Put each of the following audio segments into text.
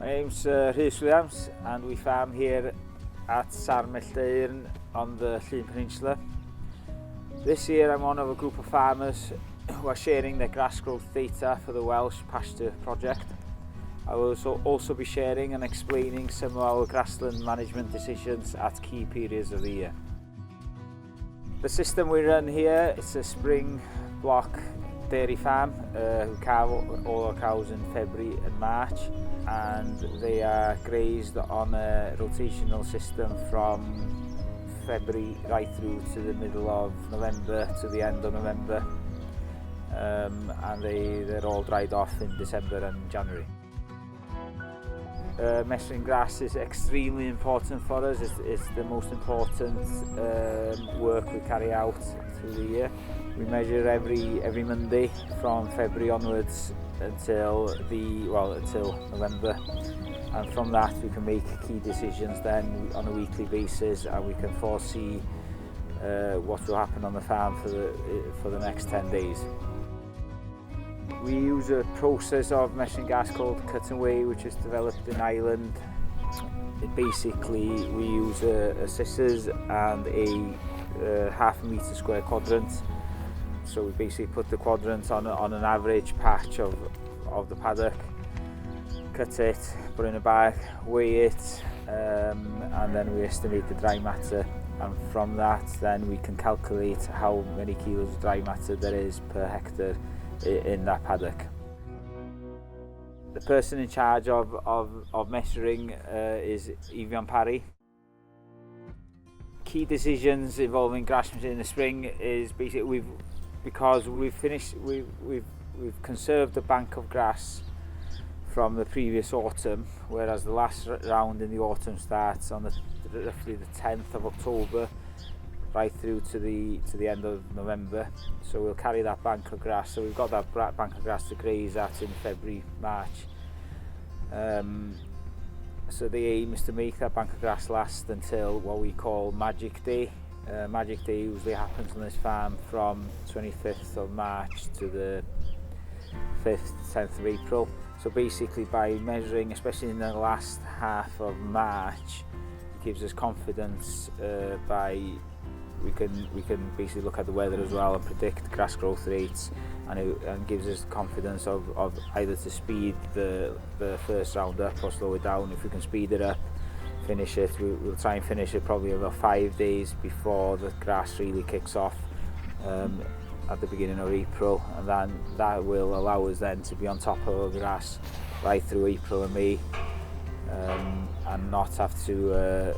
My name's Rhys Williams and we farm here at Sarn Milldeyrn on the Llŷn Peninsula. This year I'm one of a group of farmers who are sharing their grass growth data for the Welsh Pasture Project. I will also be sharing and explaining some of our grassland management decisions at key periods of the year. The system we run here is a spring block dairy farm. We calve all our cows in February and March, and they are grazed on a rotational system from February right through to the middle of November to the end of November, and they're all dried off in December and January. Measuring grass is extremely important for us. It's the most important work we carry out through the year. We measure every Monday from February onwards until November, and from that we can make key decisions then on a weekly basis, and we can foresee what will happen on the farm for the next 10 days. We use a process of measuring grass called cut and weigh, which is developed in Ireland. Basically, we use a scissors and a half a metre square quadrant. So we basically put the quadrant on an average patch of the paddock, cut it, put it in a bag, weigh it, and then we estimate the dry matter. And from that, then we can calculate how many kilos of dry matter there is per hectare in that paddock. The person in charge of measuring is Evian Parry. Key decisions involving grass in the spring is basically we've conserved a bank of grass from the previous autumn, whereas the last round in the autumn starts on roughly the 10th of October right through to the end of November. So we'll carry that bank of grass. So we've got that bank of grass to graze at in February, March. So the aim is to make that bank of grass last until what we call Magic Day. Magic Day usually happens on this farm from 25th of March to the 5th, 10th of April. So basically by measuring, especially in the last half of March, it gives us confidence we can basically look at the weather as well and predict grass growth rates, and gives us confidence of either to speed the first round up or slow it down. If we can speed it up, finish it, we'll try and finish it probably about 5 days before the grass really kicks off at the beginning of April, and then that will allow us then to be on top of the grass right through April and May, and not have to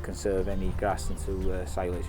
conserve any grass into silage.